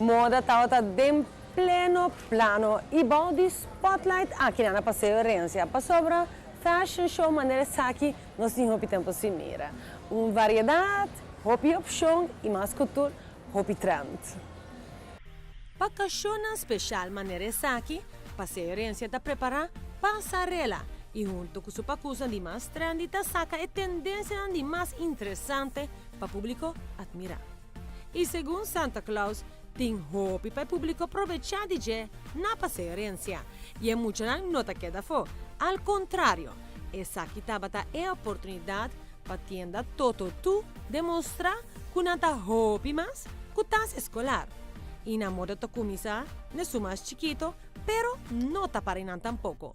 Moda tauta dem pleno plano e bom spotlight aqui na Passeio Herência. Para sobra fashion show maneira saki nós temos tempo se mira. Variedade, roupa opção e mais cultura, roupa trend. Para special maneira saki, Passeio Herência está preparar passarela e junto com sua pacusa de mais trendy tá saca e tendência de mais interessante para o público admirar. E segundo Santa Claus, tem roupa para o público aproveitar de je na Passeio Herência. E é muito não nota que da fo. Al contrário, essa aqui é a oportunidade para a tienda todo tu demonstrar que não tá roupa mais que tá escolar. E na moda to camisa, ne su mais chiquito, pero no tá para inan tampoco.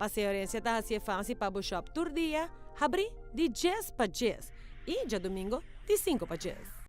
Passeio Herência está assim fácil para o shop todo dia, abrir de 10 para 10 e já domingo de 5 para 10.